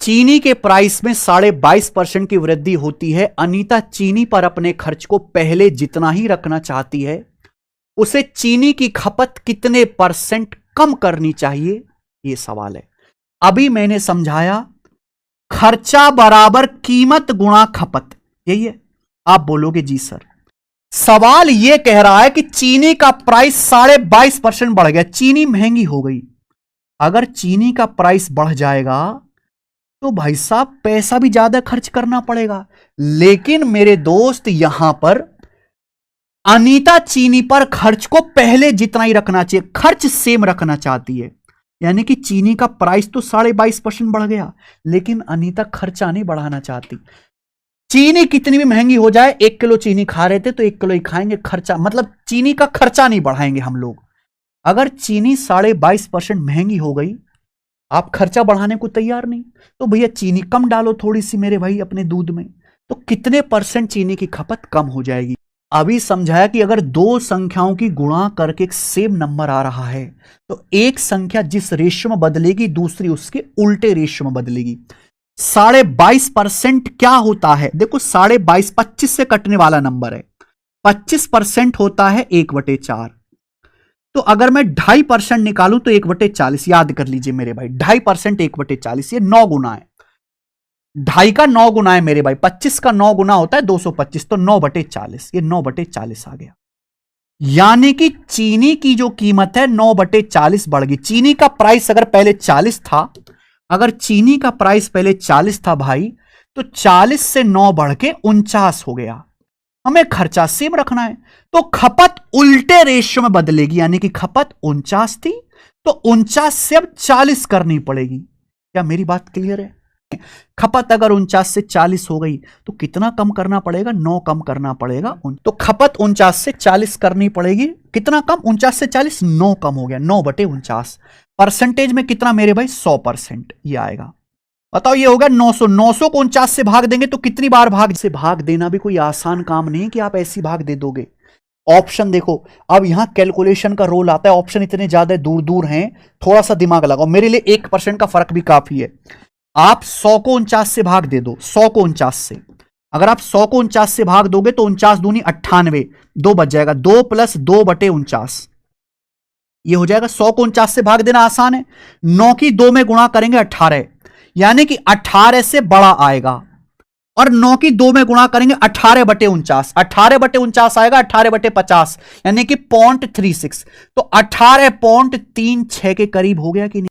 चीनी के प्राइस में 22.5% की वृद्धि होती है। अनीता चीनी पर अपने खर्च को पहले जितना ही रखना चाहती है, उसे चीनी की खपत कितने % कम करनी चाहिए, यह सवाल है। अभी मैंने समझाया खर्चा बराबर कीमत गुणा खपत, यही है। आप बोलोगे जी सर, सवाल यह कह रहा है कि चीनी का प्राइस 22.5% बढ़ गया, चीनी महंगी हो गई। अगर चीनी का प्राइस बढ़ जाएगा तो भाई साहब पैसा भी ज्यादा खर्च करना पड़ेगा। लेकिन मेरे दोस्त, यहां पर अनीता चीनी पर खर्च को पहले जितना ही रखना चाहिए, खर्च सेम रखना चाहती है। यानी कि चीनी का प्राइस तो 22.5% बढ़ गया, लेकिन अनीता खर्चा नहीं बढ़ाना चाहती। चीनी कितनी भी महंगी हो जाए, 1 किलो चीनी खा रहे थे तो 1 किलो ही खाएंगे, खर्चा मतलब चीनी का खर्चा नहीं बढ़ाएंगे हम लोग। अगर चीनी 22.5% महंगी हो गई, आप खर्चा बढ़ाने को तैयार नहीं, तो भैया चीनी कम डालो थोड़ी सी मेरे भाई अपने दूध में, तो कितने % चीनी की खपत कम हो जाएगी। अभी समझाया कि अगर दो संख्याओं की गुणा करके एक सेम नंबर आ रहा है, तो एक संख्या जिस रेशियो में बदलेगी दूसरी उसके उल्टे रेशियो में बदलेगी। 22.5% क्या होता है, देखो 22.5 25 से कटने वाला नंबर है, 25% होता है 1/4। तो अगर मैं 2.5% निकालूं तो 1/40, याद कर लीजिए मेरे भाई, 2.5% 1/40, ये 9 गुना है। 2.5 का 9 गुना है मेरे भाई, 25 का 9 गुना होता है 225, तो 9/40, ये 9/40 आ गया। यानी कि चीनी की जो कीमत है 9/40 बढ़ गई। चीनी का प्राइस अगर पहले 40 था, अगर चीनी का प्राइस पहले 40 था भाई, तो 40 से 9 बढ़ के 49 हो गया। हमें खर्चा सेम रखना है, तो खपत उल्टे रेशियो में बदलेगी। यानी कि खपत 49 थी तो 49 से अब 40 करनी पड़ेगी। क्या मेरी बात क्लियर है? खपत अगर 49 से 40 हो गई तो कितना कम करना पड़ेगा, 9 कम करना पड़ेगा। तो खपत 49 से 40 करनी पड़ेगी, कितना कम, 49 से 40, 9 कम हो गया, 9/49। परसेंटेज में कितना मेरे भाई, 100% ये आएगा। बताओ, ये होगा 900, 900 को 49 से भाग देंगे तो कितनी बार भाग से भाग देना भी कोई आसान काम नहीं है कि आप ऐसी भाग दे दोगे। ऑप्शन देखो, अब यहां कैलकुलेशन का रोल आता है, ऑप्शन इतने ज्यादा दूर दूर हैं, थोड़ा सा दिमाग लगाओ। मेरे लिए 1% का फर्क भी काफी है। आप 100 को 49 से भाग दे दो, 100 को 49 से, अगर आप 100 को 49 से भाग दोगे तो 49 दूनी 98, 2 बच जाएगा, 2 + 2/49 ये हो जाएगा। 100 को 49 से भाग देना आसान है। 9 की 2 में गुणा करेंगे 18, यानी कि 18 से बड़ा आएगा, और 9 की 2 में गुणा करेंगे 18/49, 18/49 आएगा 18/50, यानी कि 0.36, तो 18.36 के करीब हो गया कि नहीं?